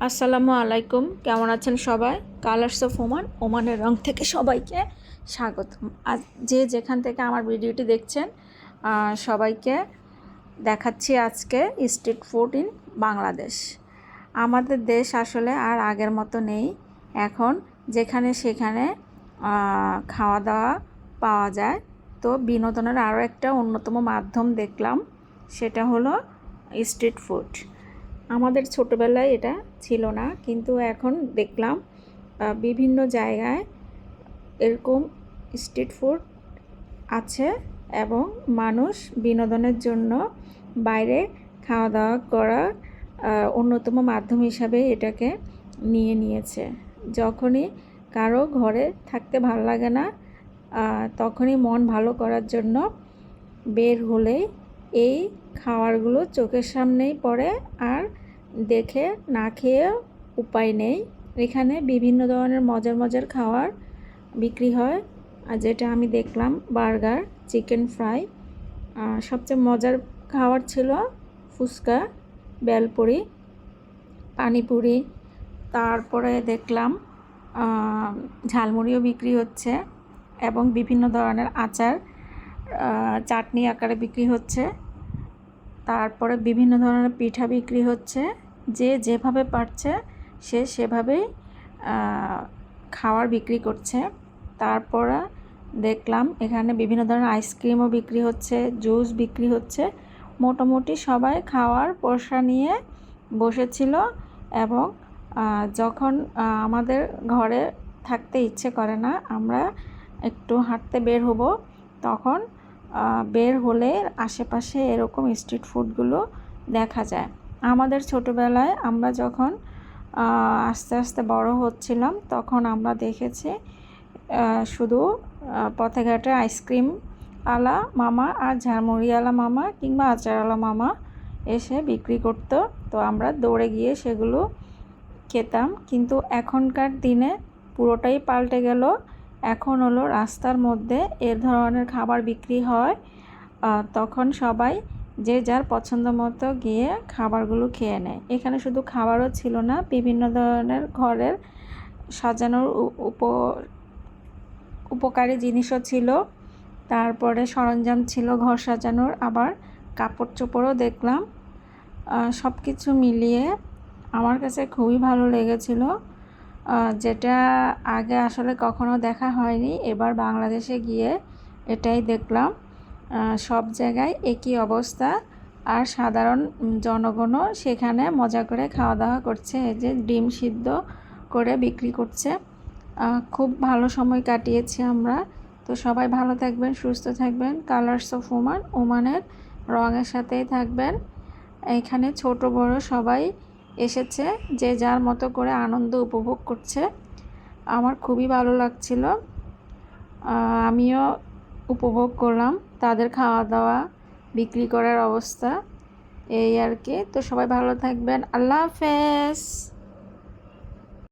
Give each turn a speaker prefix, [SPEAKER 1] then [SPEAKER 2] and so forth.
[SPEAKER 1] আসসালামু আলাইকুম, কেমন আছেন সবাই? কালার্স অফ ওমান, ওমানের রং থেকে সবাইকে স্বাগতম। আজ যে যেখান থেকে আমার ভিডিওটি দেখছেন সবাইকে দেখাচ্ছি আজকে স্ট্রিট ফুড ইন বাংলাদেশ। আমাদের দেশ আসলে আর আগের মতো নেই। এখন যেখানে সেখানে খাওয়া দাওয়া পাওয়া যায়। তো বিনোদনের আরও একটা অন্যতম মাধ্যম দেখলাম, সেটা হলো স্ট্রিট ফুড। আমাদের ছোটোবেলায় এটা ছিল না, কিন্তু এখন দেখলাম বিভিন্ন জায়গায় এরকম স্ট্রিট ফুড আছে এবং মানুষ বিনোদনের জন্য বাইরে খাওয়া দাওয়া করার অন্যতম মাধ্যম হিসাবে এটাকে নিয়ে নিয়েছে। যখনই কারো ঘরে থাকতে ভালো লাগে না, তখনই মন ভালো করার জন্য বের হলেই এই খাবারগুলো চোখের সামনেই পড়ে, আর দেখে না খেয়ে উপায় নেই। এখানে বিভিন্ন ধরনের মজার মজার খাবার বিক্রি হয়, আর যেটা আমি দেখলাম বার্গার, চিকেন ফ্রাই, সবচেয়ে মজার খাবার ছিল ফুচকা, বেলপুরি, পানিপুরি। তারপরে দেখলাম ঝালমুড়িও বিক্রি হচ্ছে এবং বিভিন্ন ধরনের আচার চাটনি আকারে বিক্রি হচ্ছে। তারপরে বিভিন্ন ধরনের পিঠা বিক্রি হচ্ছে। যে যেভাবে পারছে সে সেভাবেই খাবার বিক্রি করছে। তারপরে দেখলাম এখানে বিভিন্ন ধরনের আইসক্রিমও বিক্রি হচ্ছে, জুস বিক্রি হচ্ছে। মোটামুটি সবাই খাওয়ার পসরা নিয়ে বসেছিল এবং যখন আমাদের ঘরে থাকতে ইচ্ছে করে না, আমরা একটু হাঁটতে বের হব, তখন বের হলে আশেপাশে এরকম স্ট্রিট ফুডগুলো দেখা যায়। আমাদের ছোটোবেলায় আমরা যখন আস্তে আস্তে বড় হচ্ছিলাম, তখন আমরা দেখেছি শুধু পথে ঘাটে আইসক্রিম আলা মামা আর ঝালমুড়িওয়ালা মামা কিংবা আচারওয়ালা মামা এসে বিক্রি করতো। তো আমরা দৌড়ে গিয়ে সেগুলো খেতাম। কিন্তু এখনকার দিনে পুরোটাই পাল্টে গেল। এখন হলো রাস্তার মধ্যে এ ধরনের খাবার বিক্রি হয়, তখন সবাই যে যার পছন্দ মতো গিয়ে খাবারগুলো খেয়ে নেয়। এখানে শুধু খাবারও ছিল না, বিভিন্ন ধরনের ঘরের সাজানোর উপকারী জিনিসও ছিল। তারপরে সরঞ্জাম ছিল ঘর সাজানোর, আবার কাপড় চোপড়ও দেখলাম। সব কিছু মিলিয়ে আমার কাছে খুবই ভালো লেগেছিল, যেটা আগে আসলে কখনো দেখা হয়নি। এবার বাংলাদেশে গিয়ে এটাই দেখলাম। সব জায়গায় একই অবস্থা, আর সাধারণ জনগণও সেখানে মজা করে খাওয়া দাওয়া করছে। এই যে ডিম সিদ্ধ করে বিক্রি করছে। খুব ভালো সময় কাটিয়েছি আমরা। তো সবাই ভালো থাকবেন, সুস্থ থাকবেন। কালার্স অফ ওমান, ওমানের রঙের সাথেই থাকবেন। এখানে ছোট বড় সবাই এসেছে, যে যার মতো করে আনন্দ উপভোগ করছে। আমার খুবই ভালো লাগছিল, আমিও উপভোগ করলাম তাদের খাওয়া দাওয়া, বিক্রি করার অবস্থা, এই আর কি। তো সবাই ভালো থাকবেন, আল্লাহ হাফেজ।